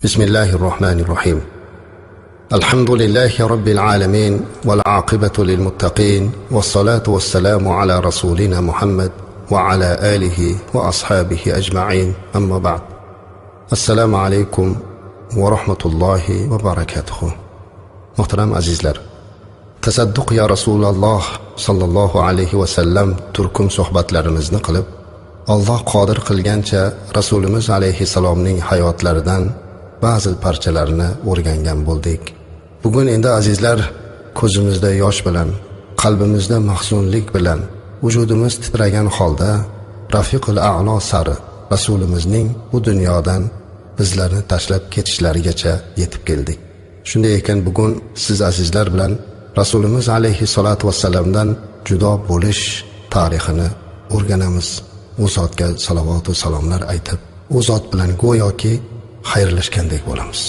بسم الله الرحمن الرحيم. الحمد لله رب العالمين والعاقبة للمتقين والصلاة والسلام على رسولنا محمد وعلى آله وأصحابه أجمعين. أما بعد. السلام عليكم ورحمة الله وبركاته. محترم azizlar, tasadduq ya Rasululloh sallallohu alayhi va sallam turkum suhbatlarimizni qilib, Alloh qodir qilgancha Rasulimiz alayhissalomning hayotlaridan ba'zi parchalarini o'rgangan bo'ldik. Bugun endi azizlar, ko'zimizda yosh bilan, qalbimizda mahzunlik bilan, vujudimiz titragan holda Rafiqul A'lo sari Rasulimizning bu dunyodan bizlarni tashlab ketishlarigacha yetib keldik. Shunday ekan bugun siz azizlar bilan Rasulimiz alayhissalatu vassalamdan judo bo'lish tarixini o'rganamiz. U zotga salovat va salomlar aytib, u zot bilan go'yoki xayrlashgandek bo'lamiz.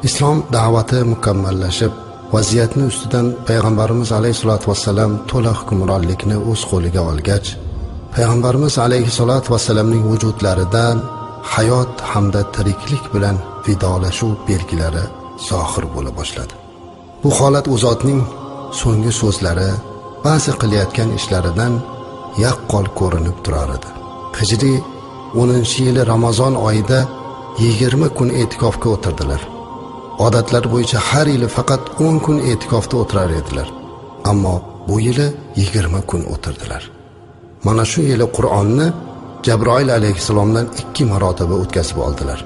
Islom da'vati mukammallashib, vaziyatni ustidan payg'ambarimiz alayhissalatu vassalam to'la hukmronlikni o'z qo'liga olgach, payg'ambarimiz alayhissalatu vassalamning vujudlaridan hayot hamda tiriklik bilan vidolashuv belgilari zohir bo'la boshladi. Bu holat u zotning so'nggi so'zlari, ba'zi qilayotgan ishlaridan yaqqol ko'rinib turar edi. Hijriy 10-yili Ramazon oyida 20 kun e'tikofga o'tirdilar. Odatlar bo'yicha har yili faqat 10 kun e'tikofda o'tirar edilar. Ammo bu yili 20 kun o'tirdilar. Mana shu yili Qur'onni Jabroil alayhissalomdan 2 marotaba o'tkazib oldilar.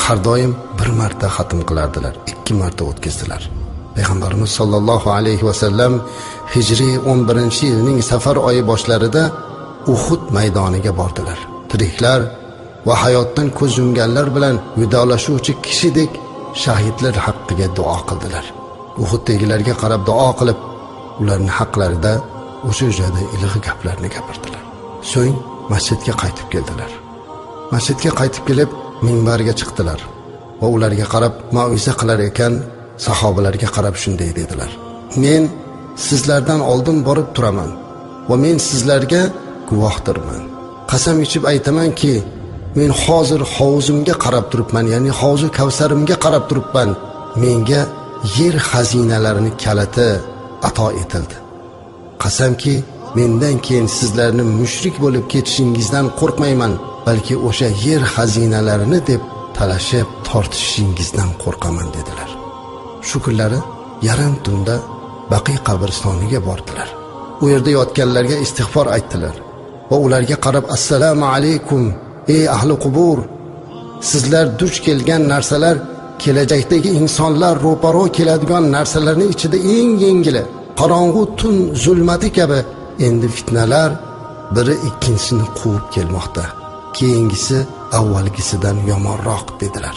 Har doim bir marta xatm qilardilar, 2 marta o'tkazdilar. Payg'ambarimiz sollallohu alayhi va sallam Hijriy 11-yilning Safar oyi boshlarida Uhud maydoniga bordilar. Tiriklar va hayotdan ko'z yumganlar bilan vidolashuvchi kishidek shahidlar haqqiga duo qildilar. Uhuddagilarga qarab duo qilib, ularning haqlarida o'sha joyda iliq gaplarni gapirdilar. So'ng masjidga qaytib keldilar. Masjidga qaytib kelib, minbarga chiqdilar va ularga qarab mau'iza qilar ekan, sahobalarga qarab shunday dedilar: "Men sizlardan oldin borib turaman va men sizlarga guvohdirman. Qasam ichib aytamanki, men hozir hovuzimga qarab turibman, ya'ni Havzu Kavsarimga qarab turibman. Menga yer xazinalarining kaliti ato etildi. Qasamki, mendan keyin sizlarni mushrik bo'lib ketishingizdan qo'rqmayman, balki o'sha yer xazinalarini deb talashib tortishingizdan qo'rqaman" dedilar. Shu kunlari yarim tunda Baqiy qabristoniga bordilar. U yerda yotganlarga istig'for aytdilar va ularga qarab: "Assalomu alaykum ey ahli qubur. Sizlar duch kelgan narsalar kelajakdagi insonlar ro'paro keladigan narsalarning ichida eng yengili, qorong'u tun zulmati kabi. Endi fitnalar biri ikkinchisini quvib kelmoqda. Keyingisi avvalgisidan yomonroq" dedilar.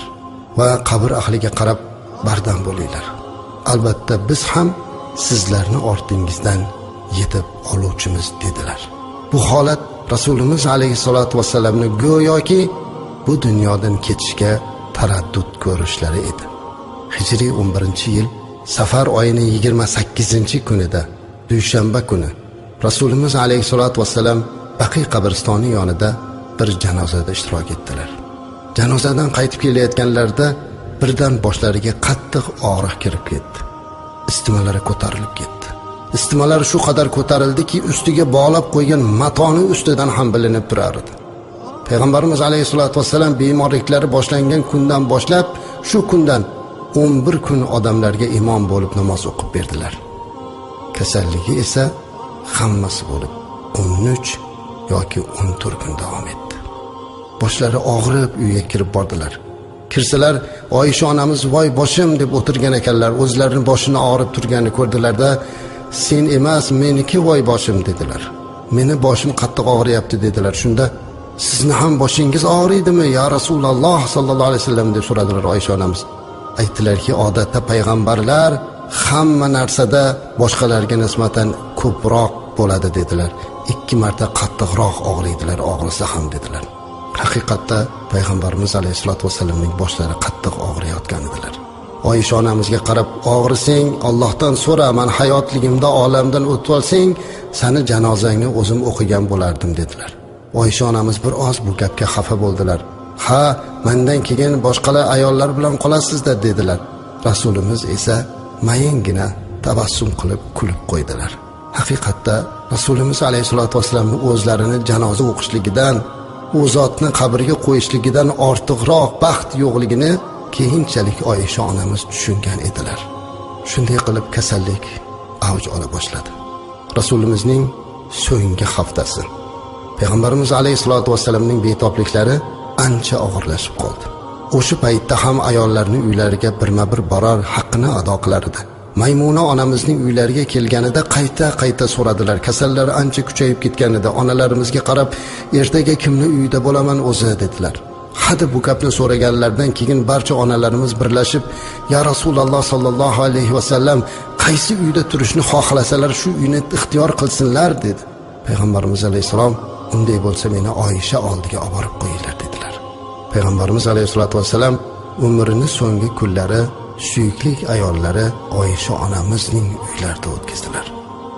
Va qabr ahliga qarab: "Bardam bo'linglar. Albatta biz ham sizlarni ortingizdan yetib oluvchimiz" dedilar. Bu holat Rasulimiz alayhissalatu vassalamni go'yoki bu dunyodan ketishga taraddud ko'rishlari edi. Hijriy 11-yil Safar oyining 28-kunida, dushanba kuni, Rasulimiz alayhissalatu vassalam Baqiy qabristoni yonida bir janozada ishtirok etdilar. Janozadan qaytib kelayotganlarida birdan boshlariga qattiq og'riq kirib ketdi. Istimalari ko'tarilib ketdi. Istimalari shu qadar ko'tarildiki, ustiga bog'lab qo'ygan matoni ustidan ham bilinib turar edi. Payg'ambarimiz alayhissalatu vassalam bemorliklari boshlangan kundan boshlab, shu kundan 11 kun odamlarga imom bo'lib namoz o'qib berdilar. Kasalligi esa hammasi bo'lib 13 yoki 14 kun davom etdi. Boshlari og'rib uyga kirib bordilar. Kirsalar, Oysha onamiz voy boshim deb o'tirgan ekanlar. O'zlarining boshini og'rib turganini ko'rdilarda, "Sen emas, meniki voy boshim" dedilar. "Meni boshim qattiq og'riyapti" dedilar. Shunda, "Sizni ham boshingiz og'riydimi ya Rasululloh sallallohu alayhi vasallam" deb so'radilar Oysha onamiz. Aytdilarki, odatda payg'ambarlar hamma narsada boshqalarga nisbatan ko'proq bo'ladi dedilar. 2 marta qattiqroq og'riydilar, og'risa ham dedilar. Haqiqatda payg'ambarimiz alayhissalatu vassalamning boshlari qattiq og'riyotgan edilar. Oysha onamizga qarab, "Og'risang Allohdan so'ra, men hayotligimda olamdan o'tib olsang, seni janozangni o'zim o'qigan bo'lardim" dedilar. Oysha onamiz bir oz bu gapga xafa bo'ldilar. "Ha, mendan keyin boshqalar ayollar bilan qolasizlar dedilar. Rasulimiz esa mayingina tabassum qilib kulib qo'ydilar. Haqiqatda Rasulimiz alayhisolatu vasallamning o'zlarini janoza o'qishligidan, u zotni qabrga qo'yishligidan ortiqroq baxt yo'qligini keyinchalik Oysha onamiz tushungan edilar. Shunday qilib kasallik avj ola boshladi. Rasulimizning so'nggi haftasi. Payg'ambarimiz alayhisolatu vasallamning betobliklari ancha og'irlashib qoldi. O'sha paytda ham ayollarning uylariga birma-bir borar, haqqini ado qilar edi. Maymuna onamizning uylariga kelganida qayta so'radilar. Kasallari ancha kuchayib ketganida onalarimizga qarab, ertaga kimni uyida bo'laman o'zi dedilar. Hadi bu gapni so'raganlardan keyin barcha onalarimiz birlashib, "Ya Rasululloh sallallohu alayhi vasallam, qaysi uyda turishni xohlasalar shu uyni ixtiyor qilsinlar" dedi. Payg'ambarimiz alayhisalom, "Unday bo'lsa meni Oysha oldiga olib borib qo'yinglar" dedilar. Payg'ambarimiz alayhisolatu vasallam umrining so'nggi kunlari suyukli ayollari Oysha onamizning uylarida o'tkazdilar.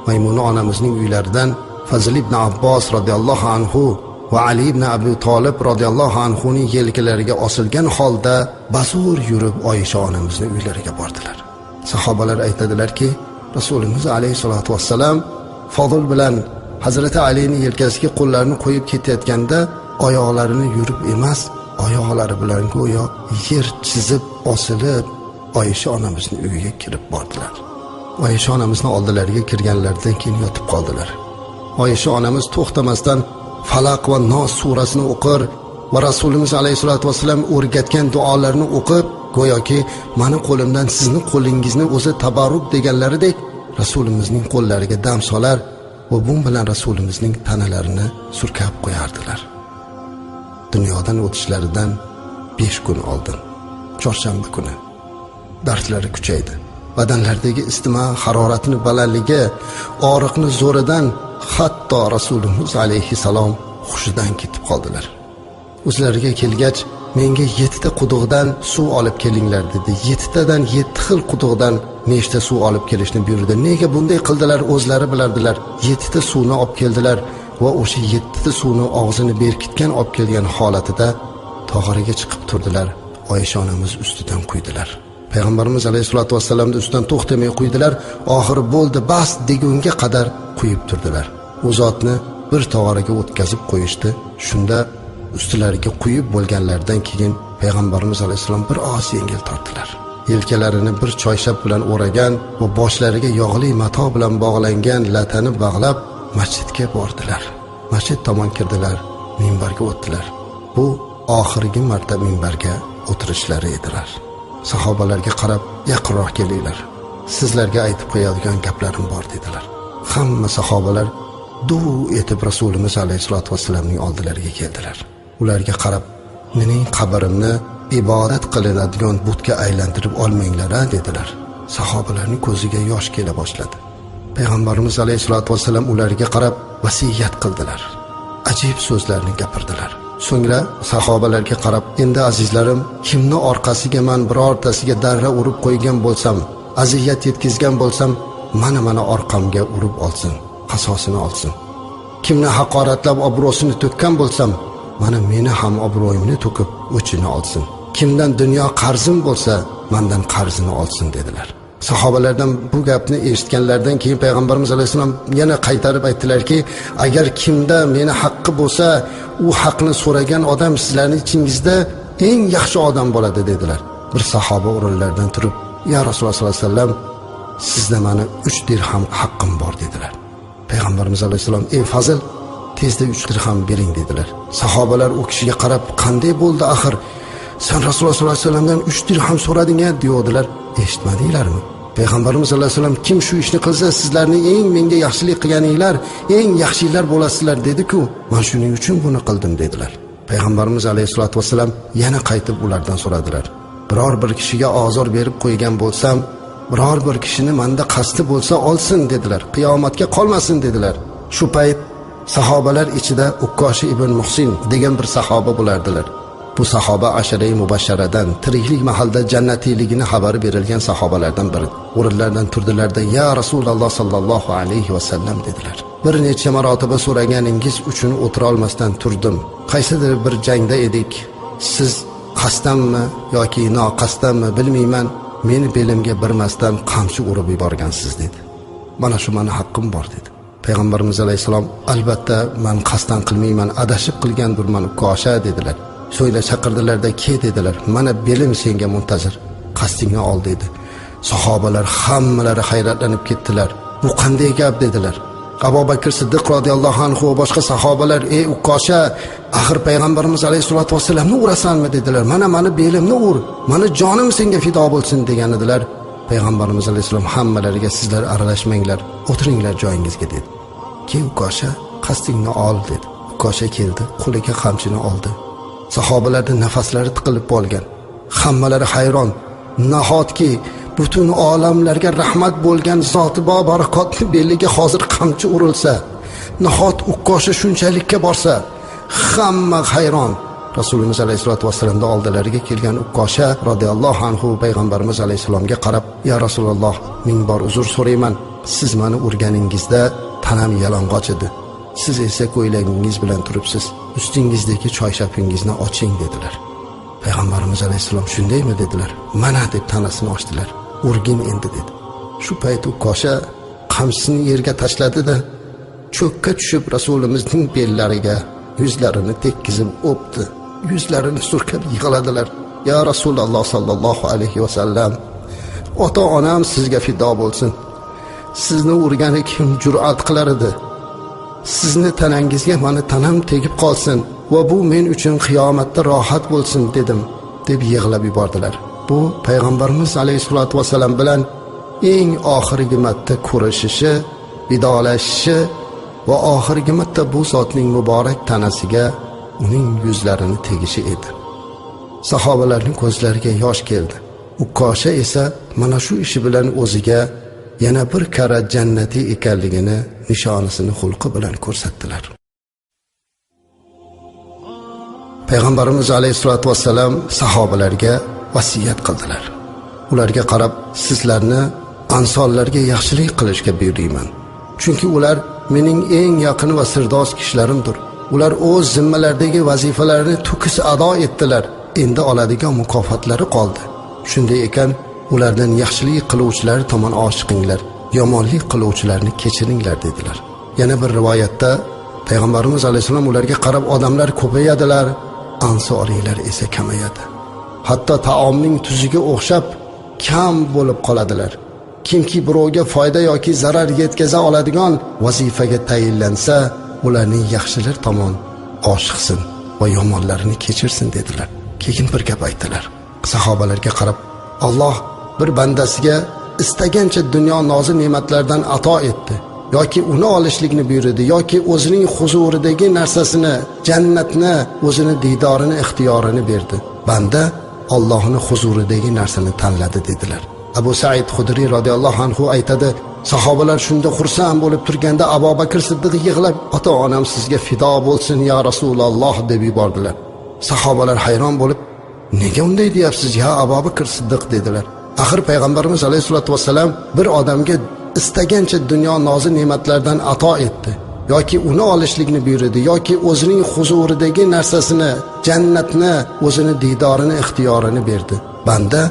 Maymuna onamizning uylaridan Fazl ibn Abbos radhiyallohu anhu va Ali ibn Abi Talib radhiyallohu anhuning yelkalariga osilgan holda bazur yurib Oysha onamizning uylariga bordilar. Sahobalar aytadilarki, Rasulimiz alayhisolatu vasallam Fadl bilan Hazrati Alining yelkasiga qo'llarini qo'yib ketayotganda oyoqlarini yurib emas, oyoqlari bilan go'yo yer chizib osilib Oysha onamizning uyiga kirib bordilar. Oysha onamizning oldilariga kirganlaridan keyin yotib qoldilar. Oysha onamiz to'xtamasdan Falaq va Nos surasini o'qir va Rasulimiz alayhisolatu vasallam o'rgatgan duolarni o'qib, go'yoki meni qo'limdan sizni qo'lingizni o'zi tabarruk deganlaridek Rasulimizning qo'llariga dam solar va bu bilan Rasulimizning tanalarini surkab qo'yardilar. Dunyodan o'tishlaridan 5 kun oldin, chorshanba kuni dardlari kuchaydi. Badanlardagi istima haroratini balandligi, og'riqni zo'ridan hatto Rasulimiz alayhisalom hushidan ketib qoldilar. O'zlariga kelgach, menga 7 ta quduqdan suv olib kelinglar dedi. 7 tadan 7 xil quduqdan nechta suv olib kelishni buyurdi. Nega bunday qildilar o'zlari bilardilar. 7 ta suvni olib keldilar va o'sha 7 ta suvni og'zini berkitgan olib kelgan holatida tog'ariga chiqib turdilar. Oysha onamiz ustidan quydilar. Payg'ambarimiz alayhisolatu vasallamning ustidan to'xtamay quydilar. Oxiri bo'ldi, bas degunga qadar quyib turdilar. U zotni bir tog'araga o'tkazib qo'yishdi. Shunda ustilariga quyib bo'lganlardan keyin Payg'ambarimiz alayhisalom bir oz yengil tortdilar. Yelkalarini bir choyshab bilan o'ragan va boshlariga yog'li mato bilan bog'langan latani bog'lab masjidga bordilar. Masjid tomon kirdilar, minbarga o'tdilar. Bu oxirgi marta minbarga o'tirishlari edilar. Sahobalarga qarab, "Yaqinroq kelinglar. Sizlarga aytib qo'yadigan gaplarim bor" dedilar. Hamma sahobalar duv etib Rasulimiz alayhisolatu vasallamning oldilariga keldilar. Ularga qarab, "Mening qabrimni ibodat qilinadigan butga aylantirib olmanglar" dedilar. Sahobalarning ko'ziga yosh kela boshladi. Payg'ambarimiz alayhisolatu vasallam ularga qarab vasiyat qildilar. Ajib so'zlarni gapirdilar. So'ngra sahobalarga qarab, "Endi azizlarim, kimni orqasiga men birortasiga darra urib qo'ygan bo'lsam, aziyat yetkazgan bo'lsam, mana orqamga urib olsin, qasosini olsin. Kimni haqoratlab obro'sini to'kkan bo'lsam, mana meni ham obro'yimni to'kib o'chini olsin. Kimdan dunyo qarzim bo'lsa, mendan qarzini olsin" dedilar. Sahobalardan bu gapni eshitganlardan keyin Payg'ambarimiz alayhisalom yana qaytarib aytdilarki, "Agar kimda meni haqqi bo'lsa, u haqni so'ragan odam sizlarning ichingizda eng yaxshi odam bo'ladi" dedilar. Bir sahoba o'rinlaridan turib, "Ya Rasululloh sollallohu alayhi vasallam, sizda meni 3 dirham haqqim bor" dedilar. Payg'ambarimiz alayhisalom, "Ey Fazl, tezda 3 dirham bering" dedilar. Sahobalar u kishiga qarab, "Qanday bo'ldi axir? Sen Rasululloh sollallohu alayhi vasallamdan 3 dirham so'rading-a?" deyodilar. Eshitmadinglarmi? Payg'ambarimiz alayhi vasallam, "Kim shu ishni qilsa, sizlarning eng menga yaxshilik qilganinglar, eng yaxshilar bo'lasizlar" dedi-ku. "Men shuning uchun buni qildim" dedilar. Payg'ambarimiz alayhisolatu vasallam yana qaytib ulardan so'radilar. "Biror bir kishiga ozor berib qo'ygan bo'lsam, biror bir kishini menda qasdi bo'lsa olsin" dedilar. "Qiyomatga qolmasin" dedilar. Shu payt sahobalar ichida Ukkoshi ibn Muhsin degan bir sahoba bo'lardilar. Bu sahoba ashara-i mubashsharadan, tiriklik mahalda jannatiyligini xabari berilgan sahobalardan biri. O'rinlaridan turdilarda, "Ya Rasululloh sallallohu alayhi vasallam" dedilar. "Bir necha marotaba so'raganingiz uchun o'tira olmasdan turdim. Qaysidir bir jangda edik. Siz qasddanmi yoki noqasddanmi bilmayman, meni belimga birmasdan qamchi urib yuborgansiz dedi. Mana shu meni haqqim bor dedi. Payg'ambarimiz alayhisalom albatta men qasddan qilmayman, adashib qilgandirman ukosha dedilar. So'yla chaqirdilarda ke dedilar. Mana belim senga muntazir, qasdingni ol dedi. Sahobalar hammalari hayratlanib ketdilar. Bu qanday gap dedilar. Abu Bakr Siddiq radhiyallohu anhu va boshqa sahobalar ey ukosha, axir payg'ambarimiz alayhisolatu vasallamni urasanmi dedilar. Mana belimni ur, mani jonim senga fido bo'lsin degan edilar. Payg'ambarimiz alayhisalom hammalariga sizlar aralashmanglar, o'tiringlar joyingizga dedi. Keyin ukosha qasdingni ol dedi. Ukosha keldi, qo'liga qamchini oldi. Sahobalarning nafaslari tiqilib qolgan. Hammalari hayron. Nahotki butun olamlarga rahmat bo'lgan zoti bo barakotning beliga hozir qamchi urilsa, nahot ukosha shunchalikka borsa, hamma hayron. Rasululloh alayhisolatu vasallamning oldilariga kelgan ukosha radhiyallohu anhu payg'ambarimiz alayhisalomga qarab, "Ya Rasululloh, ming bor uzr so'rayman. Siz meni urganingizda tanam yalang'och edi. Siz esa ko'ylagingiz bilan turibsiz. Ustingizdagi choyshapingizni oching" dedilar. Payg'ambarimiz alayhisalom shundaymi dedilar. "Mana" deb tanasini ochdilar. "Urgin endi" dedi. Shu payt ukosha qamchisini yerga tashladi-da, cho'kka tushib Rasulimizning bellariga yuzlarini tekkizib o'pdi. Yuzlarini surkab yig'ladilar. "Ya Rasululloh sallallohu alayhi va sallam, ota-onam sizga fido bo'lsin. Sizni urgani kim jur'at qilar edi? Sizni tanangizga meni tanam tegib qolsin va bu men uchun qiyomatda rohat bo'lsin" dedim deb yig'lab yubordilar. Bu payg'ambarimiz alayhisolatu vasallam bilan eng oxirgi marta ko'rishishi, vidolashishi va oxirgi marta bu zotning muborak tanasiga uning yuzlarini tegishi edi. Sahobalarning ko'zlariga yosh keldi. Ukosha esa mana shu ishi bilan o'ziga yana bir karra jannatiy ekanligini nishonisini xulqi bilan ko'rsatdilar. Payg'ambarimiz alayhisolatu vasallam sahobalarga vasiyat qildilar. Ularga qarab, sizlarni ansonlarga yaxshilik qilishga buyurayman. Chunki ular mening eng yaqin va sirdosh kishilarimdir. Ular o'z zimmalaridagi vazifalarni to'kis ado etdilar. Endi oladigan mukofotlari qoldi. Shunday ekan, ulardan yaxshilik qiluvchilar tomon oshiqinglar, yomonlik qiluvchilarni kechiringlar dedilar. Yana bir rivoyatda payg'ambarimiz alayhisalom ularga qarab, odamlar ko'payadilar, ansoriylar esa kamayadi. Hatto taomning tuziga o'xshab kam bo'lib qoladilar. Kimki birovga foyda yoki zarar yetkaza oladigan vazifaga tayinlansa, ularning yaxshilar tomon oshiqsin va yomonlarini kechirsin dedilar. Keyin bir gap aytdilar. Sahobalarga qarab, Alloh bir bandasiga istagancha dunyo nozi ne'matlardan ato etdi, yoki uni olishlikni buyurdi, yoki o'zining huzuridagi narsasini, jannatni, o'zini diydorini, ixtiyorini berdi. Banda Allohning huzuridagi narsani tanladi dedilar. Abu Said Xudri radhiyallohu anhu aytadi, sahobalar shunda xursand bo'lib turganda Abu Bakr Siddiq yig'lab, "Ota-onam sizga fido bo'lsin ya Rasululloh" deb yubordilar. Sahobalar hayron bo'lib, "Nega unday deyapsiz ya Abu Bakr Siddiq" dedilar. Axir payg'ambarimiz alayhisolatu vasallam bir odamga istagancha dunyo nozi ne'matlardan ato etdi, yoki uni olishlikni buyurdi, yoki o'zining huzuridagi narsasini, jannatni, o'zini diydorini, ixtiyorini berdi. Banda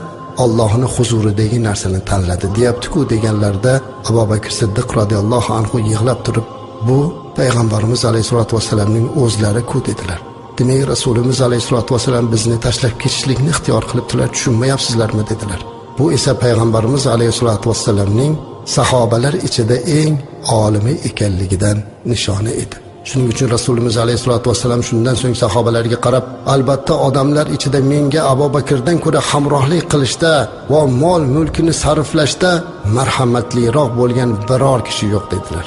Allohning huzuridagi narsani tanladi deyapti-ku deganlarda Abu Bakr Siddiq radhiyallohu anhu yig'lab turib, "Bu payg'ambarimiz alayhisolatu vasallamning o'zlari-ku" dedilar. Demak, Rasulimiz alayhisolatu vasallam bizni tashlab ketishlikni ixtiyor qilibdilar, tushunmayapsizlarmi dedilar. Bu esa payg'ambarimiz alayhisolatu vasallamning sahobalar ichida eng olimi ekanligidan nishona edi. Shuning uchun Rasulimiz alayhisolatu vasallam shundan so'ng sahobalarga qarab, "Albatta odamlar ichida menga Abu Bakrdan ko'ra hamrohlik qilishda va mol mulkini sarflashda marhamatliroq bo'lgan biror kishi yo'q" dedilar.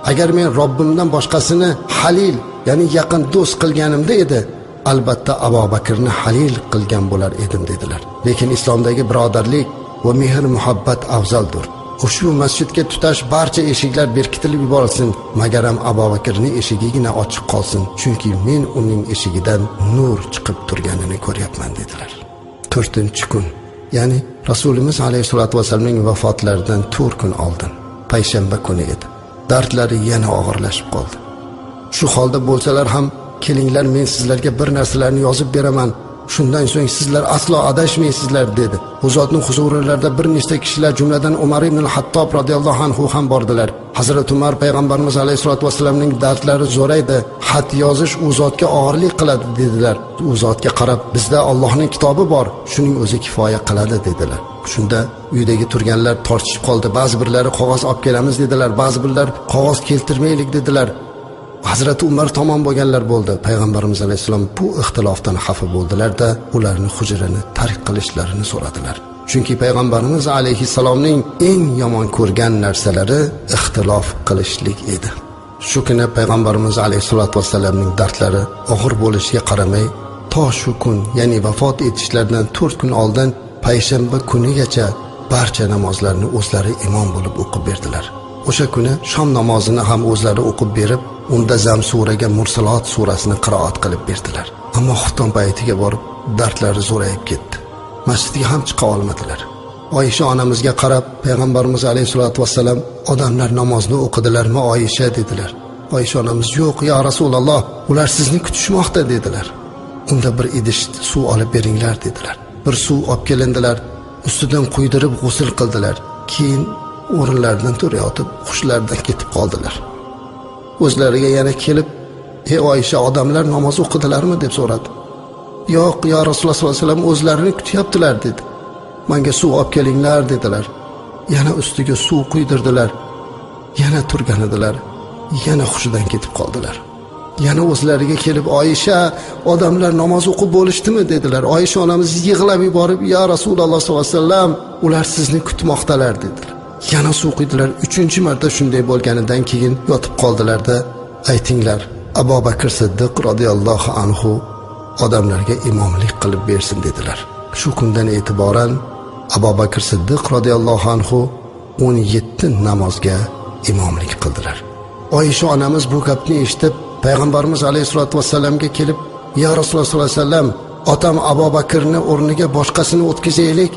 "Agar men Robbimdan boshqasini halil, ya'ni yaqin do'st qilganimda edi, albatta Abu Bakrni halil qilgan bo'lar edim" dedilar. Lekin islomdagi birodarlik va mehr muhabbat afzaldir. Ushbu masjidga tutash barcha eshiklar berkitilib yuborilsin, magaram Abu Bakrning eshigigina ochiq qolsin, chunki men uning eshigidan nur chiqib turganini ko'ryapman dedilar. 4-kun, ya'ni Rasulimiz alayhisolatu vasallamning vafotlaridan 4 kun oldin, payshanba kuni edi. Dardlari yana og'irlashib qoldi. Shu holda bo'lsalar ham, "Kelinglar, men sizlarga bir narsalarni yozib beraman. Shundan so'ng sizlar aslo adashmaysizlar dedi. Bu zotning huzurlarida bir nechta kishilar, jumladan Umar ibn al-Hattob radhiyallohu anhu ham bordilar. Hazrat Umar payg'ambarimiz alayhisolatu vasallamning dardlari zo'raydi, xat yozish u zotga og'irlik qiladi dedilar. U zotga qarab, bizda Allohning kitobi bor, shuning o'zi kifoya qiladi dedilar. Shunda uydagi turganlar tortishib qoldi. Ba'zi birlari qog'oz olib kelamiz dedilar, ba'zi birlar qog'oz keltirmaylik dedilar. Hazrat Umar tomon bo'lganlar bo'ldi. Payg'ambarimiz alayhisalom bu ixtilofdan xafa bo'ldilar-da, ularni hujrini tark qilishlarini so'radilar. Chunki payg'ambarimiz alayhisalomning eng yomon ko'rgan narsalari ixtilof qilishlik edi. Shu kuni payg'ambarimiz alayhisolatu vasallamning dardlari og'ir bo'lishiga qaramay, to shu kun, ya'ni vafot etishlaridan 4 kun oldin payshanba kunigacha barcha namozlarni o'zlari imom bo'lib o'qib berdilar. O'sha kuni shom namozini ham o'zlari o'qib berib, unda Zam suraga Mursalot surasini qiroat qilib berdilar. Ammo xufton paytiga borib dardlari zo'rayib ketdi. Masjidga ham chiqa olmadilar. Oysha onamizga qarab, payg'ambarimiz alayhisolatu vasallam, odamlar namozni o'qidilarmi Oysha dedilar. Oysha onamiz, yo'q ya Rasululloh, ular sizni kutishmoqda dedilar. Unda bir idish suv olib beringlar dedilar. Bir suv olib kelindilar, ustidan quydirib g'usl qildilar. Keyin o'rinlaridan turayotib hushlaridan ketib qoldilar. O'zlariga yana kelib, "Ey Oysha, odamlar namoz o'qidilarmi?" deb so'radi. "Yo'q, ya Rasululloh sollallohu alayhi vasallam o'zlarini kutyaptilar" dedi. "Menga suv olib kelinglar" dedilar. Yana ustiga suv quydirdilar. Yana turgan edilar. Yana hushidan ketib qoldilar. Yana o'zlariga kelib, "Oysha, odamlar namoz o'qib bo'lishdimi?" dedilar. Oysha onamiz yig'lab yuborib, "Ya Rasululloh sollallohu alayhi vasallam, ular sizni kutmoqdalar" dedilar. Yana suv quydilar. 3-marta shunday bo'lganidan keyin yotib qoldilarda, "Aytinglar, Abu Bakr Siddiq radhiyallohu anhu odamlarga imomlik qilib bersin" dedilar. Shu kundan e'tiboran Abu Bakr Siddiq radhiyallohu anhu 17 namozga imomlik qildilar. Oysha onamiz bu gapni eshitib, payg'ambarimiz alayhisolatu vasallamga kelib, "Ya Rasululloh sollallohu alayhi vasallam, otam Abu Bakrni o'rniga boshqasini o'tkazaylik.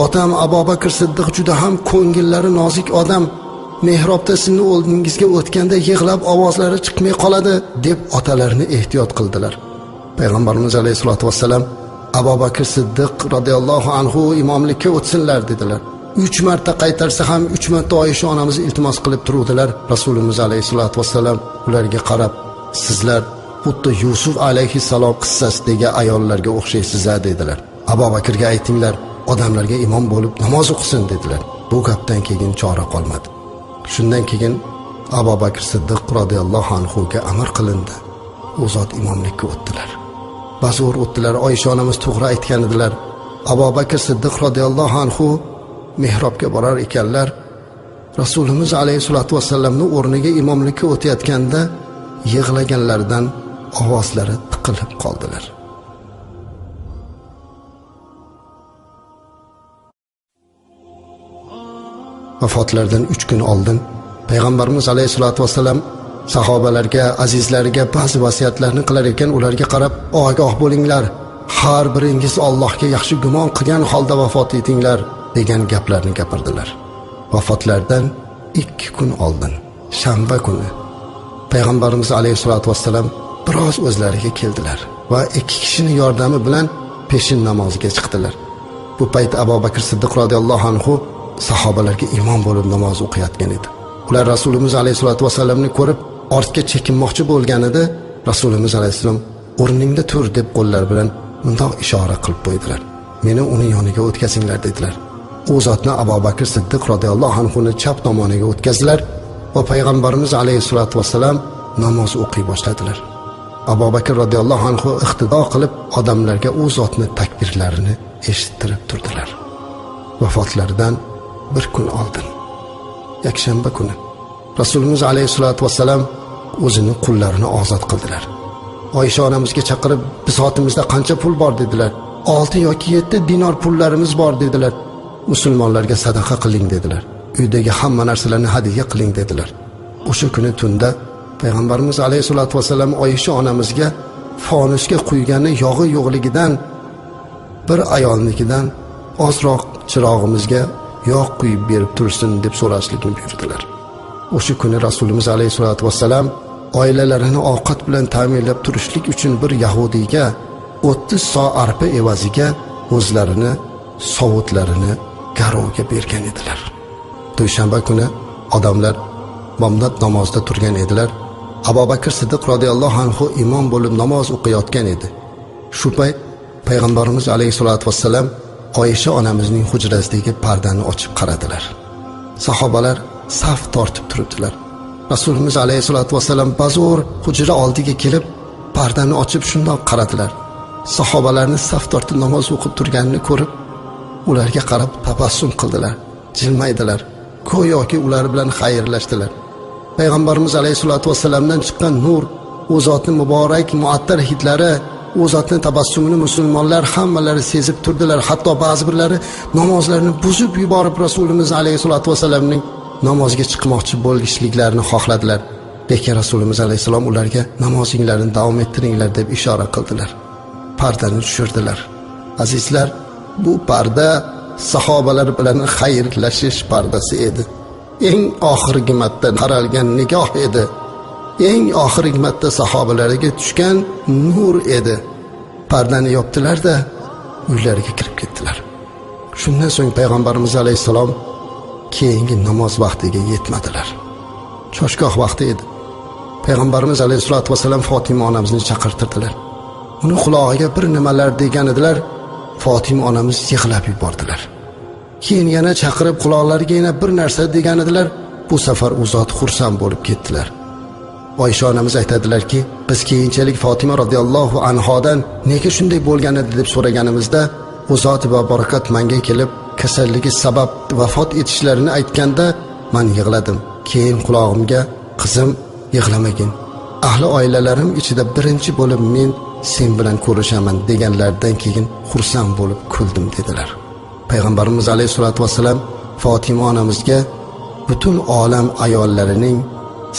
Otam Abu Bakr Siddiq juda ham ko'ngillari nozik odam. Mehrobda sizni o'rningizga o'tganda yig'lab ovozlari chiqmay qoladi" deb otalarini ehtiyot qildilar. Payg'ambarimiz alayhisolatu vasallam, "Abu Bakr Siddiq radhiyallohu anhu imomlikka o'tsinlar" dedilar. 3 marta qaytarsa ham 3 marta Oysha onamiz iltimos qilib turuvdilar. Rasulimiz alayhisolatu vasallam ularga qarab, "Sizlar xuddi Yusuf alayhissalom qissasidagi ayollarga o'xshaysiz" dedilar. "Abu Bakrga aytinglar, odamlarga imom bo'lib namoz o'qisin" dedilar. Bu gapdan keyin chora qolmadi. Shundan keyin Abu Bakr Siddiq radhiyallohu anhu ga amr qilindi. U zot imomlikka o'tdilar. Bazo'r o'tdilar. Oysha onamiz to'g'ri aytgan edilar. Abu Bakr Siddiq radhiyallohu anhu mehrobga borar ekanlar. Rasulimiz alayhisolatu vasallamning o'rniga imomlikka o'tayotganda yig'laganlardan ovozlari tiqilib qoldilar. Vafotlaridan 3 kun oldin payg'ambarimiz alayhisolatu vasallam sahobalarga, azizlariga ba'zi vasiyatlarni qilar ekan, ularga qarab, "Ogoh bo'linglar, har biringiz Allohga yaxshi gumon qilgan holda vafot etinglar" degan gaplarni gapirdilar. Vafotlaridan 2 kun oldin, shanba kuni payg'ambarimiz alayhisolatu vasallam biroz o'zlariga keldilar va 2 kishining yordami bilan peshin namoziga chiqdilar. Bu payt Abu Bakr Siddiq radhiyallohu anhu sahobalarga imom bo'lib namoz o'qiyotgan edi. Ular Rasulimiz alayhisolatu vasallamni ko'rib ortga chekinmoqchi bo'lganida, Rasulimiz alayhisalom "O'rningda tur" deb qo'llar bilan mundoq ishora qilib qo'ydilar. "Meni uni yoniga o'tkazinglar" dedilar. U zotni Abu Bakr Siddiq radhiyallohu anhu ni chap tomoniga o'tkazdilar va payg'ambarimiz alayhisolatu vasallam namoz o'qiy boshladilar. Abu Bakr radhiyallohu anhu iqtido qilib odamlarga u zotni takbirlarini eshittirib turdilar. Vafotlaridan 1 kun oldin, yakshanba kuni Rasulimiz alayhisolatu vasallam o'zining qullarini ozod qildilar. Oysha onamizga chaqirib, "Bisotimizda qancha pul bor?" dedilar. 6 yoki 7 dinor pullarimiz bor dedilar. "Musulmonlarga sadaqa qiling" dedilar. "Uydagi hamma narsalarni hadya qiling" dedilar. O'sha kuni tunda payg'ambarimiz alayhisolatu vasallam Oysha onamizga fonusga quygani yog'i yo'qligidan bir ayolnikidan ozroq chirog'imizga yog' quyib berib tursin deb so'rashlikni buyurdilar. O'sha kuni Rasulimiz alayhisolatu vasallam oilalarini ovqat bilan ta'minlab turishlik uchun bir yahudiyga 30 so arpa evaziga o'zlarini sovutlarini garovga bergan edilar. Dushanba kuni odamlar bomdod namozda turgan edilar. Abu Bakr Siddiq radhiyallohu anhu imom bo'lib namoz o'qiyotgan edi. Shu payt payg'ambarimiz alayhisolatu vassalam Oysha onamizning hujrasidagi pardani ochib qaradilar. Sahobalar saf tortib turibdilar. Rasulimiz alayhisolatu vassalam bazo'r hujra oldiga kelib pardani ochib shundoq qaradilar. Sahobalarni saf tortib namoz o'qib turganini ko'rib, ularga qarab tabassum qildilar, jilmaydilar. Go'yoki ular bilan xayrlashdilar. Payg'ambarimiz alayhisolatu vassalamdan chiqqan nur, u zotning muborak muattar hidlari, u zotning tabassumini musulmonlar hammalari sezib turdilar. Hatto ba'zi birlari namozlarini buzib yuborib Rasulimiz alayhisolatu vassalamning namozga chiqmoqchi bo'lishliklarini xohladilar. Lekin Rasulimiz alayhisalom ularga namozinglarni davom ettiringlar deb ishora qildilar. Pardani tushirdilar. Azizlar, bu parda sahobalar bilan xayrlashish pardasi edi. Eng oxirgi marta qaralgan nigoh edi. Eng oxirgi marta sahobalarga tushgan nur edi. Pardani yopdilar-da, uylariga kirib ketdilar. Shundan so'ng payg'ambarimiz alayhisalom keyingi namoz vaqtiga yetmadilar. Choshgoh vaqti edi. Payg'ambarimiz alayhisolatu vasallam Fatima onamizni chaqirtirdilar. Uni quloqiga bir nimalar degan edilar. Fatima onamiz yig'lab yubordilar. Keyin yana chaqirib quloqlariga yana bir narsa degan edilar. Bu safar u zot xursand bo'lib ketdilar. Oysha onamiz aytadilarki, biz keyinchalik Fatima radhiyallohu anhodan nega shunday bo'lgan edi deb so'raganimizda, u zot va barakat menga kelib kasalligi sabab vafot etishlarini aytganda men yig'ladim. Keyin quloqimga, qizim yig'lamagin. Ahli oilalarim ichida birinchi bo'lib men sen bilan ko'rishaman deganlardan keyin xursand bo'lib kuldim dedilar. Payg'ambarimiz alayhisolatu vasallam Fatima onamizga butun olam ayollarining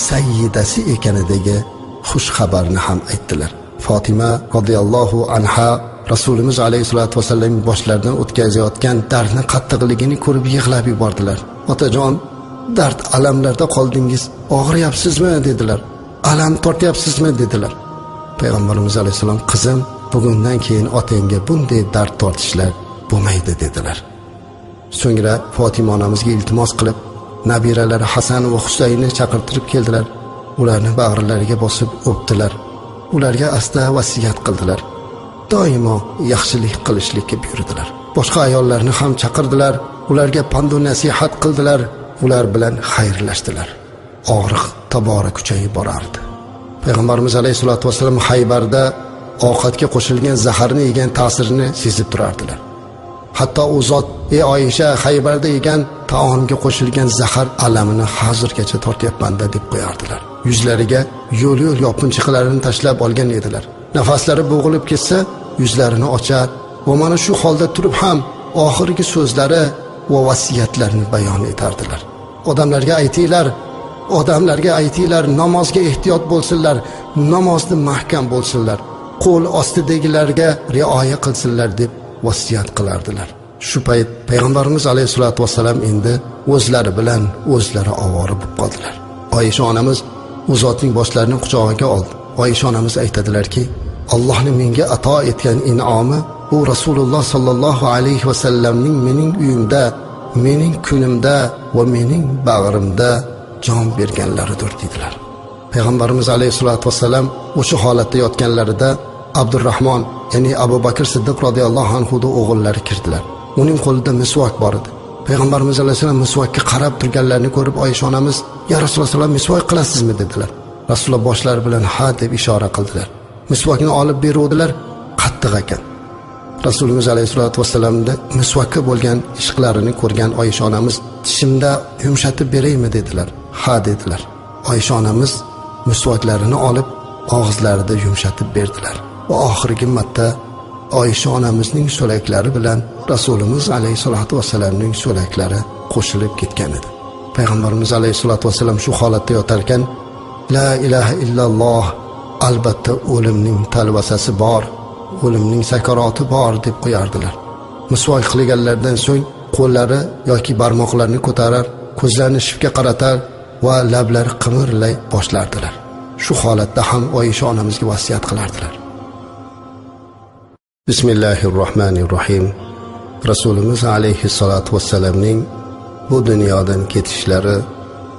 sayyidasi ekanidagi xush xabarni ham aytdilar. Fatima radhiyallohu anha Rasulimiz alayhisolatu vasallam boshlaridan o'tkazayotgan dardning qattiqligini ko'rib yig'lab yubordilar. Otajon, dard alamlarda qoldingiz, og'riyapsizmi dedilar. Alam tortyapsizmi dedilar. Payg'ambarimiz alayhisalom, qizim, bugundan keyin otangga bunday dard tortishlar bo'lmaydi dedilar. So'ngra Fatima onamizga iltimos qilib, nabiralari Hasan va Husaynni chaqirtirib keldilar. Ularni bag'rilariga bosib o'pdilar. Ularga asta vasiyat qildilar. Doimo yaxshilik qilishlikka buyurdilar. Boshqa ayollarni ham chaqirdilar. Ularga pand va nasihat qildilar. Ular bilan xayrlashdilar. Og'riq tobora kuchayib borardi. Payg'ambarimiz alayhisolatu vasallam Haybarda ovqatga qo'shilgan zaharni yegan ta'sirini sezib turardilar. Hatto u zot, ey Oysha, Haybarda yegan taomga qo'shilgan zahar alamini hozirgacha tortyapman-da deb qo'yardilar. Yuzlariga yo'l-yo'l yopinchiqlarini tashlab olgan edilar. Nafaslari bo'g'ilib ketsa, yuzlarini ochar va mana shu holda turib ham oxirgi so'zlari va vasiyatlarini bayon etardilar. Odamlarga aytinglar, namozga ehtiyot bo'lsinlar, namozni mahkam bo'lsinlar, qo'l ostidagilarga rioya qilsinlar deb vasiyat qilardilar. Shu payt payg'ambarimiz alayhisolatu vasallam endi o'zlari bilan o'zlari ovora bo'lib qoldilar. Oysha onamiz u zotning boshlarini quchog'iga oldi. Oysha onamiz aytadilarki, Allohning menga ato etgan in'omi bu Rasululloh sallallohu alayhi vasallamning mening uyimda, mening kunimda va mening bag'rimda jon berganlaridir dedilar. Payg'ambarimiz alayhisolatu vasallam o'sha holatda yotganlarida Abdurrahmon, ya'ni Abu Bakr Siddiq radhiyallohu anhu o'g'illari kirdilar. Uning qo'lida misvak bor edi. Payg'ambarimiz alayhisalom misvakka qarab turganlarini ko'rib Oysha onamiz, "Ya Rasululloh, misvak qilasizmi?" dedilar. Rasululloh boshlari bilan ha deb ishora qildilar. Misvakni olib beruvdilar, qattiq ekan. Rasulimiz alayhisolatu vasallamda misvakka bo'lgan ishqlarini ko'rgan Oysha onamiz, "Tishimda yumshatib beraymi?" dedilar. "Ha" dedilar. Oysha onamiz misvaklarini olib og'izlarida yumshatib berdilar. Va oxirgi marta Oysha onamizning so'laklari bilan Rasulimiz alayhisolatu vasallamning so'laklari qo'shilib ketgan edi. Payg'ambarimiz alayhisolatu vasallam shu holatda yotarkan, "La ilaha illalloh, albatta o'limning talvasasi bor, o'limning sakaroti bor" deb qo'yardilar. Misvak qilganlardan so'ng qo'llari yoki barmoqlarini ko'tarar, ko'zlarini shiftga qaratar va lablari qimirlay boshlardilar. Shu holatda ham Oysha onamizga vasiyat qilardilar. Bismillahirrohmanirrohim. Rasulimiz alayhissalatu vassalamning bu dunyodan ketishlari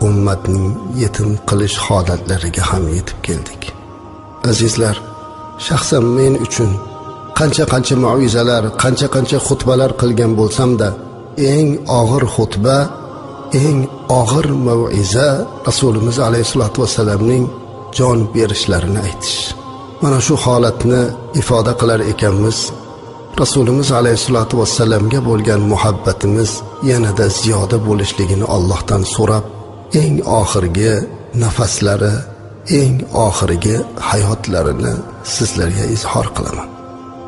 ummatning yetim qilish holatlariga ham yetib keldik. Azizlar, shaxsan men uchun qancha mauizalar, qancha xutbalar qilgan bo'lsam-da, eng og'ir xutba, eng og'ir mauiza Rasulimiz alayhissalatu vassalamning jon berishlarini aytish. Mana shu holatni ifoda qilar ekanmiz. Rasulimiz alayhissalatu vassalamga bo'lgan muhabbatimiz yanada ziyoda bo'lishligini Allohdan so'rab, eng oxirgi nafaslari, eng oxirgi hayotlarini sizlarga izhor qilaman.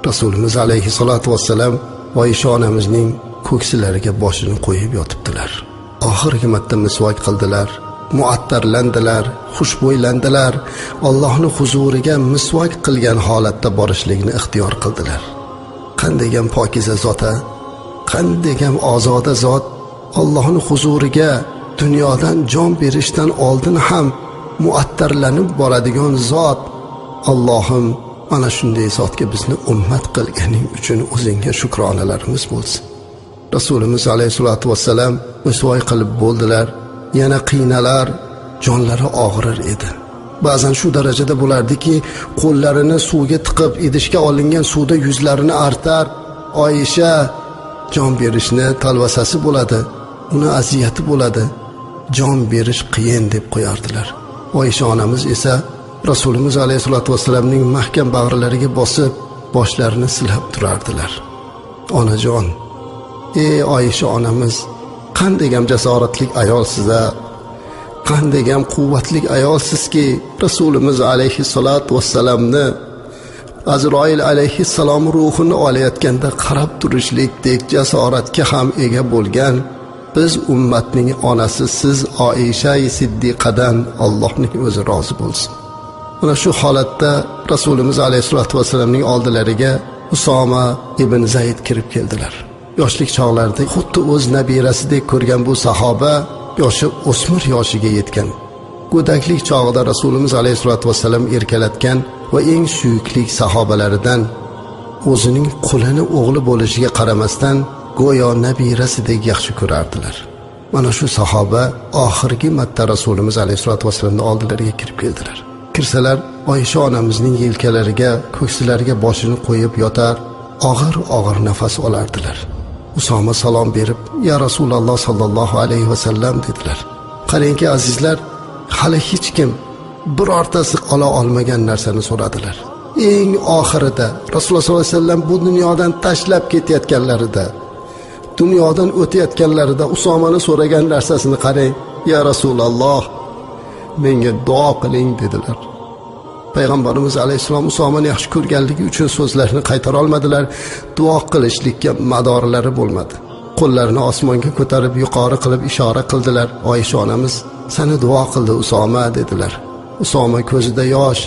Rasulimiz alayhissalatu vassalam Oysha onamizning ko'ksilariga boshini qo'yib yotibdilar. Oxirgi marta misvok qildilar, muattarlandilar, xushbo'ylandilar. Allohning huzuriga misvok qilgan holatda borishlikni ixtiyor qildilar. Qanday ham pokiza zot, qanday ham ozoda zot, Allohning huzuriga dunyodan jon berishdan oldin ham muattarlanib boradigan zot. Allohim, mana shunday zotga bizni ummat qilganing uchun o'zingga shukronalarimiz bo'lsin. Rasulimiz alayhissalatu vassalam misvok qilib bo'ldilar. Yana qiynalar, jonlari og'rir edi. Ba'zan shu darajada bo'lardiki, qo'llarini suvga tiqib, idishga olingan suvda yuzlarini artar. Oysha jon berishni talvasasi bo'ladi, uni aziyati bo'ladi, jon berish qiyin deb qo'yardilar. Oysha onamiz esa Rasulimiz alayhissalatu vassalamning mahkam bag'rilariga bosib, boshlarini silab turardilar. Onajon, ey Oysha onamiz, qanday ham jasoratli ayolsiz-a, qanday ham quvvatli ayolsizki, Rasulimiz alayhissalatu vassalamni Azroil alayhissalom ruhini olayotganda qarab turishlikdek jasoratga ham ega bo'lgan biz ummatning onasi siz Oysha Siddiqadan Allohning o'zi rozi bo'lsin. Mana shu holatda Rasulimiz alayhissalatu vassalamning oldilariga Usoma ibn Zayd kirib keldilar. Yoshlik chog'larida xuddi o'z nabirasidek ko'rgan bu sahoba yoshi o'smir yoshiga yetgan. Go'daklik chog'ida Rasulimiz alayhissalatu vassalam erkalatgan va eng suyukli sahobalaridan, o'zining qulini o'g'li bo'lishiga qaramasdan go'yo nabirasidek yaxshi ko'rardilar. Mana shu sahoba oxirgi marta Rasulimiz alayhissalatu vassalamning oldilariga kirib keldilar. Kirsalar, Oysha onamizning yelkalariga, ko'ksilariga boshini qo'yib yotar, og'ir nafas olardilar. Usoma salom berib, "Ya Rasululloh sallallohu alayhi vasallam" dedilar. Qarangki azizlar, hali hech kim birortasi ola olmagan narsani so'radilar. Eng oxirida Rasululloh sallallohu alayhi vasallam bu dunyodan tashlab ketayotganlarida, dunyodan o'tayotganlarida Usomani so'ragan narsasini qarang. "Ya Rasululloh, menga duo qiling" dedilar. Payg'ambarimiz alayhissalom Usomani yaxshi ko'rganligi uchun so'zlarini qaytara olmadilar. Duo qilishlikka madorlari bo'lmadi. Qo'llarini osmonga ko'tarib yuqori qilib ishora qildilar. Oysha onamiz, "Seni duo qildi Usoma" dedilar. Usoma ko'zida yosh,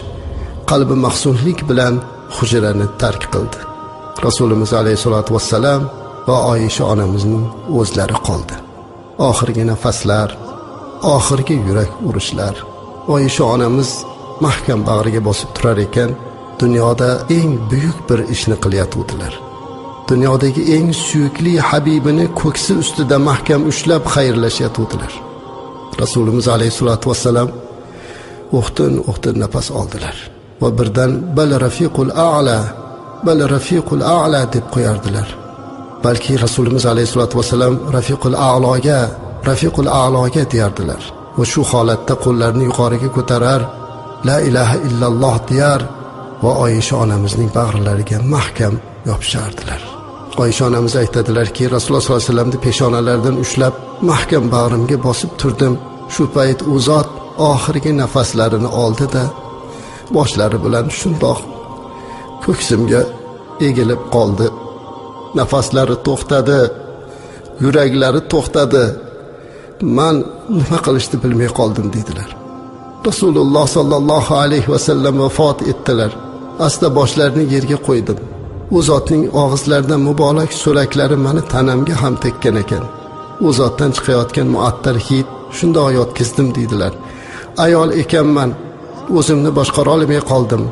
qalbi mahzunlik bilan hujrani tark qildi. Rasulimiz alayhissalatu vassalam va Oysha onamizning o'zlari qoldi. Oxirgi nafaslar, oxirgi yurak urishlar. Oysha onamiz mahkam bag'riga bosib turar ekan, dunyoda eng buyuk bir ishni qilyotgandilar. Dunyodagi eng suyukli habibini ko'ksi ustida mahkam ushlab xayrlashyotgandilar. Rasulimiz alayhissalatu vassalam o'xtin nafas oldilar va birdan bal rafiqul a'la deb qo'yardilar. Balki Rasulimiz alayhissalatu vassalam rafiqul a'loga deyardilar. Va shu holatda qo'llarini yuqoriga ko'tarar, la ilaha illalloh deyar va Oysha onamizning bag'rilariga mahkam yopishardilar. Oysha onamiz aytadilarki, Rasululloh sollallohu alayhi vasallamni peshonalaridan ushlab mahkam bag'rimga bosib turdim. Shu payt u zot oxirgi nafaslarini oldi-da, boshlari bilan shundoq ko'ksimga egilib qoldi. Nafaslari to'xtadi, yuraklari to'xtadi. "Men nima qilishni bilmay qoldim" dedilar. Rasululloh sallallohu alayhi vasallam vafot etdilar. Asta boshlarini yerga qo'ydim. U zotning og'izlaridan muborak so'laklari meni tanamga ham tekkan ekan. U zotdan chiqayotgan muattar hid shundoq yotkizdim dedilar. Ayol ekanman, o'zimni boshqara olmay qoldim.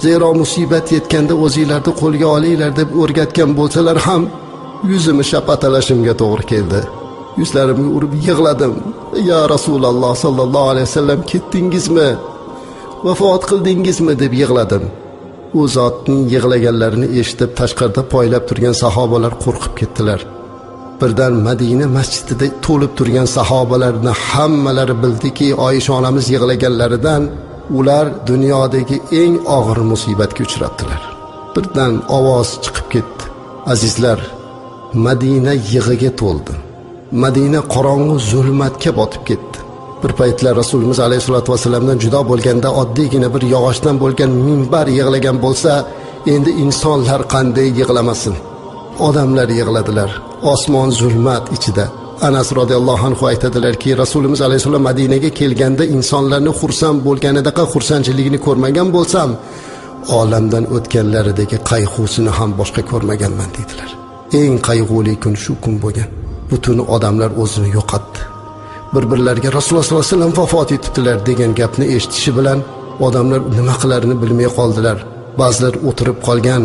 Zero musibat yetganda o'zinglarni qo'lga olinglar deb o'rgatgan bo'lsalar ham yuzimni shapatalashimga to'g'ri keldi. Yuzlarimga urib yig'ladim. Ya Rasululloh sallallohu alayhi vasallam, ketdingizmi? Vafot qildingizmi deb yig'ladim. U zotning yig'laganlarini eshitib tashqarida poylab turgan sahobalar qo'rqib ketdilar. Birdan Madina masjidida to'lib turgan sahobalarning hammalari bildiki, Oysha onamiz yig'laganlaridan ular dunyodagi eng og'ir musibatga uchrabdilar. Birdan ovoz chiqib ketdi. Azizlar, Madina yig'iga to'ldi. Madina qorong'u zulmatga botib ketdi. Bir paytlar Rasulimiz alayhisolatu vasallamdan judo bo'lganda oddiygina bir yog'ochdan bo'lgan minbar yig'lagan bo'lsa, endi insonlar qanday yig'lamasin? Odamlar yig'ladilar. Osmon zulmat ichida. Anas radhiyallohu anhu aytadilarki, Rasulimiz alayhisolam Madinaga kelganda insonlarning xursand bo'lganidaqa xursandchiligini ko'rmagan bo'lsam, olamdan o'tganlaridagi qayg'usini ham boshqa ko'rmaganman dedilar. Eng qayg'uli kun shu kun bo'lgan. Butun odamlar o'zini yo'qotdi. Bir-birlariga Rasululloh sollallohu alayhi vasallam vafot etibdilar degan gapni eshitishi bilan odamlar nima qilarini bilmay qoldilar. Ba'zilar o'tirib qolgan,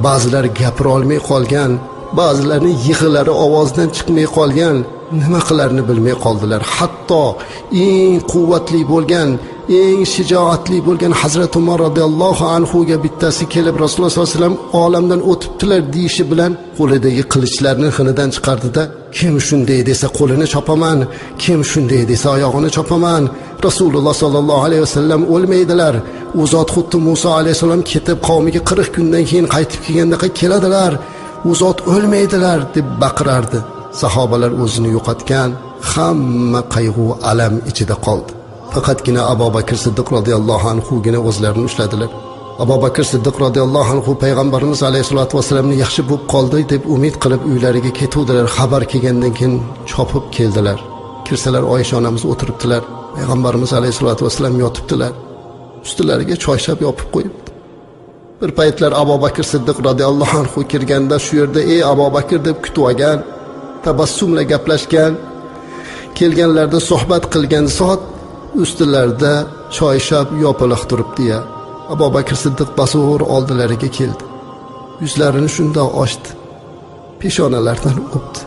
ba'zilar gapira olmay qolgan, ba'zilarning yig'ilari ovozdan chiqmay qolgan, nima qilarini bilmay qoldilar. Hatto eng quvvatli bo'lgan, eng shijoatli bo'lgan Hazrat Umar radhiyallohu anhu ga bittasi kelib Rasululloh sollallohu alayhi vasallam olamdan o'tibdilar deyishi bilan qo'lidagi qilichlarni xinidan chiqardida, kim shunday desa qo'lini chopaman, kim shunday desa oyog'ini chopaman. Rasululloh sollallohu alayhi vasallam o'lmaydilar. U zot xuddi Musa alayhisalom ketib qavmiga 40 kundan keyin qaytib kelgandaqa keladilar. U zot o'lmaydilar deb baqirardi. Sahobalar o'zini yo'qotgan, hamma qayg'u alam ichida qoldi. Faqatgina Abu Bakr Siddiq radhiyallohu anhu gina o'zlarini ushladilar. Abu Bakr Siddiq radhiyallohu anhu payg'ambarimiz alayhisolatu vasallamni yaxshi bo'lib qoldi deb umid qilib uylariga ketuvdilar. Xabar kelgandan keyin chopib keldilar. Kirsalar Oysha onamiz o'tiribdilar. Payg'ambarimiz alayhisolatu vasallam yotibdilar. Ustilariga choyshab yopib qo'yibdi. Bir paytlar Abu Bakr Siddiq radhiyallohu anhu kirganda shu yerda ey Abu Bakr deb kutib olgan, tabassumla gaplashgan, kelganlarda suhbat qilgan zot ustilarida choyshab yopiliq turibdi ya. Abu Bakr Siddiq basur oldilariga keldi. Yuzlarini shunda ochdi. Peshonalaridan o'pdi.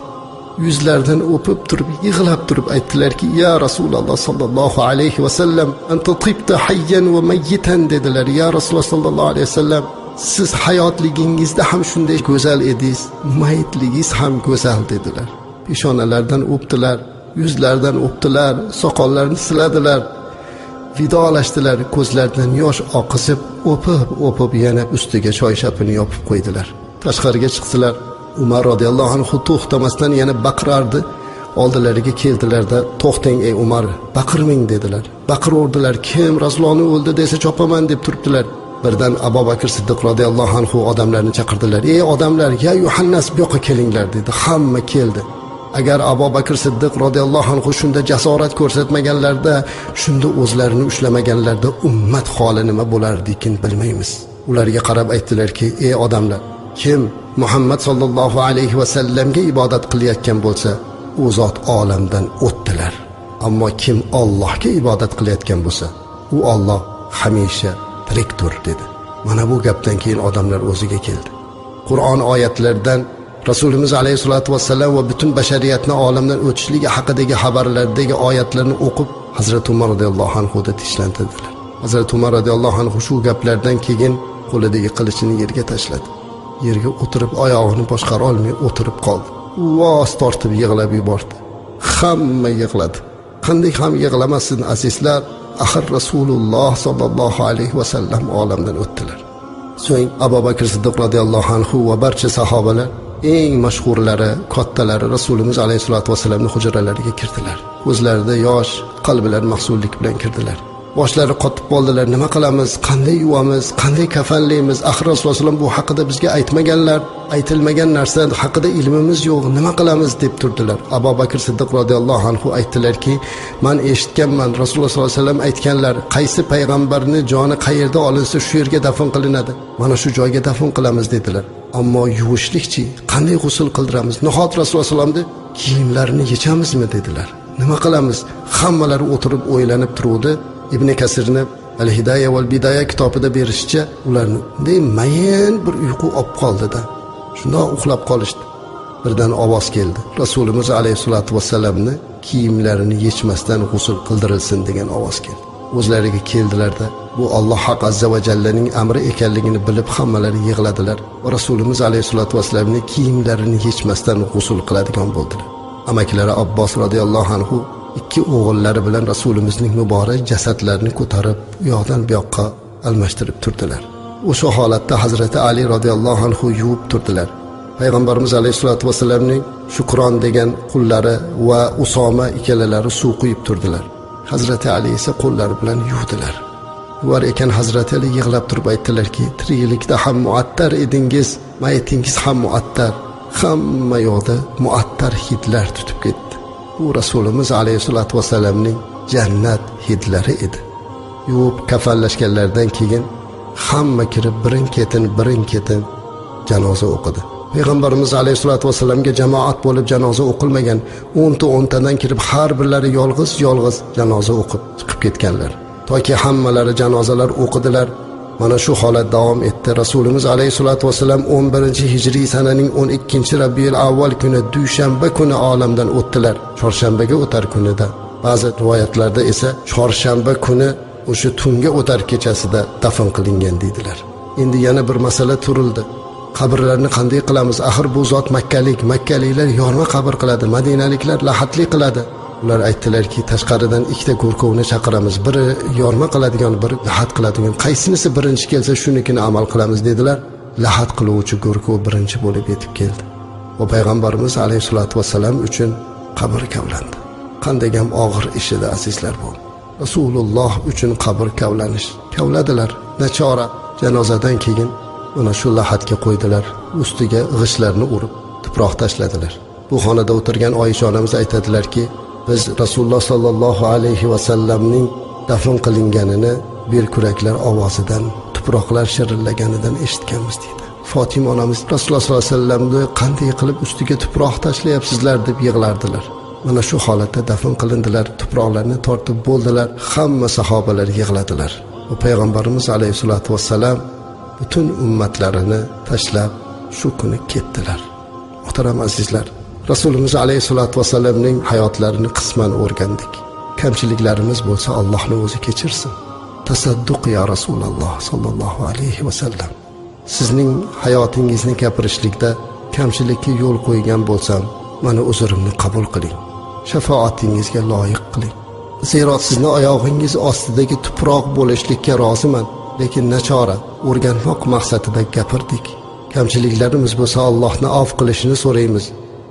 Yuzlaridan o'pib turib, yig'lab turib aytdilarki, "Ya Rasululloh sallallohu alayhi vasallam, anta tibta hayyan va mayyitan" dedilar. "Ya Rasululloh sallallohu alayhi vasallam, siz hayotligingizda ham shunday go'zal edingiz, mayitligingiz ham go'zal" dedilar. Peshonalaridan o'pdilar, yuzlaridan o'pdilar, soqollarini siladilar, vidolashdilar, ko'zlaridan yosh oqizib, o'pib yana ustiga choyshapini yopib qo'ydilar. Tashqariga chiqdilar. Umar radhiyallohu anhu to'xtamasdan yana baqirardi. Oldilariga keldilarda, "To'xtang ey Umar, baqirmang" dedilar. Baqiraverdilar. Kim Rasulullohni o'ldi desa chopaman deb turibdilar. Birdan Abu Bakr Siddiq radhiyallohu anhu odamlarni chaqirdilar. "Ey odamlar, ya Yuhannas bu yoqqa kelinglar" dedi. Hamma keldi. Agar Abu Bakr Siddiq radhiyallohu anhu shunda jasorat ko'rsatmaganlarda, shunda o'zlarini ushlamaganlarda ummat holi nima bo'lardikin bilmaymiz. Ularga qarab aytdilarki, "Ey odamlar, kim Muhammad sallallohu alayhi vasallamga ibodat qilayotgan bo'lsa, u zot olamdan o'tdilar. Ammo kim Allohga ibodat qilayotgan bo'lsa, u Alloh hamisha tirikdir" dedi. Mana bu gapdan keyin odamlar o'ziga keldi. Qur'on oyatlaridan Rasulimiz alayhisolatu vasallam va butun bashariyatni olamdan o'tishligi haqidagi xabarlardagi oyatlarni o'qib, Hazrat Umar radhiyallohu anhu da tishlantirdilar. Hazrat Umar radhiyallohu anhu shu gaplardan keyin qo'lidagi qilichini yerga tashladi. Yerga o'tirib oyog'ini boshqara olmay o'tirib qoldi. Voz tortib yig'lab yubordi. Hamma yig'ladi. Qanday ham yig'lamasin azizlar, axir Rasululloh sallallohu alayhi vasallam olamdan o'tdilar. So'ng Abu Bakr Siddiq radhiyallohu anhu va barcha sahobalar, eng mashhurlari, kattalari Rasulimiz alayhisolatu vasallamning hujralariga kirdilar. Ko'zlarida yosh, qalblari mahzunlik bilan kirdilar. Boshlari qotib qoldilar. Nima qilamiz? Qanday yuvamiz? Qanday kafanlaymiz? Axir Rasululloh bu haqida bizga aytmaganlar, aytilmagan narsa haqida ilmimiz yo'q. Nima qilamiz deb turdilar. Abu Bakr Siddiq radhiyallohu anhu aytdilarki, "Men eshitganman, Rasululloh sollallohu alayhi vasallam aytganlar, qaysi payg'ambarni joni qayerda olinsa shu yerga dafn qilinadi. Mana shu joyga dafn qilamiz" dedilar. Ammo yuvishlikchi, qanday g'usl qildiramiz? Nahot Rasululloh sollallohu kiyimlarini yechamizmi dedilar. Nima qilamiz? Hammalari o'tirib o'ylanib turuvdi. Ibn Kasirni Al-Hidaya val Bidaya kitobida berishicha, ularni bunday mayin bir uyqu olib qoldida. Shundoq uxlab qolishdi. Birdan ovoz keldi. Rasulimiz alayhisolatu vasallamni kiyimlarini yechmasdan g'usl qildirilsin degan ovoz keldi. O'zlariga keldilarda, bu Alloh haq azza va jallaning amri ekanligini bilib hammalari yig'ladilar va Rasulimiz alayhisolatu vasallamni kiyimlarini yechmasdan g'usl qiladigan bo'ldilar. Amakilari Abbos radhiyallohu anhu ikki o'g'illari bilan Rasulimizning muborak jasadlarini ko'tarib, u yoqdan bu yoqqa almashtirib turdilar. O'sha holatda Hazrati Ali radhiyallohu anhu yuvib turdilar. Payg'ambarimiz alayhisolatu vasallamning Shukron degan qullari va Usoma ikkalalari suv quyib turdilar. Hazrati Ali esa qo'llari bilan yuvdilar. Ular ekan Hazrati Ali yig'lab turib aytdilarki, tiriklikda ham muattar edingiz, mayitingiz ham muattar. Hamma yoqda muattar hidlar tutib ketdi. Bu Rasulimiz alayhisolatu vasallamning jannat hidlari edi. Yuvib kafallashganlardan keyin hamma kirib birin-ketin janoza o'qidi. Payg'ambarimiz alayhisolatu vasallamga jamoat bo'lib janoza o'qilmagan, 10tadan kirib har birlari yolg'iz janoza o'qib chiqib ketganlar. Toki hammalari janozalar o'qidilar. Mana shu holat davom etdi. Rasulimiz alayhisolatu vasallam 11-hijriy sananing 12-Rabiul avval kuni dushanba kuni olamdan o'tdilar. Chorshanbaga o'tar kunida. Ba'zi rivoyatlarda esa chorshanba kuni o'sha tunga o'tar kechasida dafn qilingan deydilar. Endi yana bir masala turildi. Qabrlarni qanday qilamiz? Axir bu zot makkaliklar yorma qabr qiladi, madinaliklar lahatli qiladi. Ular aytdilarki, tashqaridan ikkita go'rkovni chaqiramiz. Biri yorma qiladigan, biri lahat qiladigan. Qaysinisi birinchi kelsa shunikini amal qilamiz dedilar. Lahat qiluvchi go'rkov birinchi bo'lib yetib keldi. Va payg'ambarimiz alayhisolatu vasallam uchun qabr kavlandi. Qanday ham og'ir ish edi azizlar bu. Rasululloh uchun qabr kavlanish. Kavladilar. Nachora janozadan keyin mana shu lahatga qo'ydilar. Ustiga g'ishtlarni urib, tuproq tashladilar. Bu xonada o'tirgan Oysha onamiz aytadilarki, biz Rasululloh sallallohu alayhi va sallamning dafn qilinganini belkuraklar ovozidan, tuproqlar shirillaganidan eshitganmiz dedi. Fatima onamiz Rasululloh sallallohu alayhi va sallamni qanday qilib ustiga tuproq tashlayapsizlar deb yig'lardilar. Mana shu holatda dafn qilindilar, tuproqlarni tortib bo'ldilar, hamma sahobalar yig'ladilar. Va payg'ambarimiz alayhisolatu vasallam butun ummatlarini tashlab shu kuni ketdilar. Muhtaram azizlar, Rasulimiz alayhisolatu vasallamning hayotlarini qisman o'rgandik. Kamchiliklarimiz bo'lsa Allohning o'zi kechirsin. Tasadduq ya Rasululloh sallallohu alayhi vasallam. Sizning hayotingizni gapirishlikda kamchilikka yo'l qo'ygan bo'lsam, mana uzrimni qabul qiling. Shafoatingizga loyiq qiling. Zero sizni oyog'ingiz ostidagi tuproq bo'lishlikka roziman, lekin nachora o'rganmoq maqsadida gapirdik. Kamchiliklarimiz bo'lsa Allohni af qilishini so'raymiz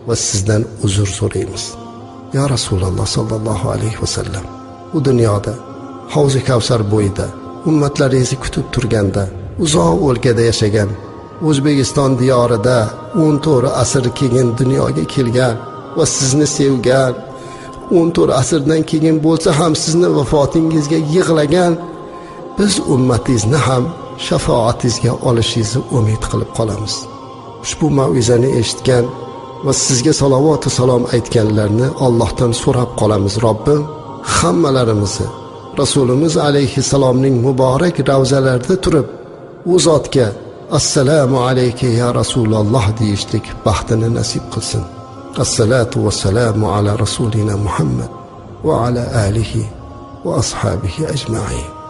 va sizdan uzr so'raymiz. Ya Rasululloh sallallohu alayhi vasallam, bu dunyoda Havzi Kavsar bo'yida ummatlaringizni kutib turganda, uzoq o'lkada yashagan, O'zbekiston diyorida 14 asr keyin dunyoga kelgan va sizni sevgan, 14 asrdan keyin bo'lsa ham sizni vafotingizga yig'lagan biz ummatingizni ham shafoatingizga olishingizni umid qilib qolamiz. Ushbu mav'izani eshitgan va sizga salovat va salom aytganlarni Allohdan so'rab qolamiz. Robbim hammalarimizni Rasulimiz alayhissalomning muborak ravzalarida turib u zotga assalomu alayka ya Rasululloh deyishlik baxtini nasib qilsin. Assalatu vassalamu ala rasulina Muhammad va ala alihi va ashabihi ajma'in.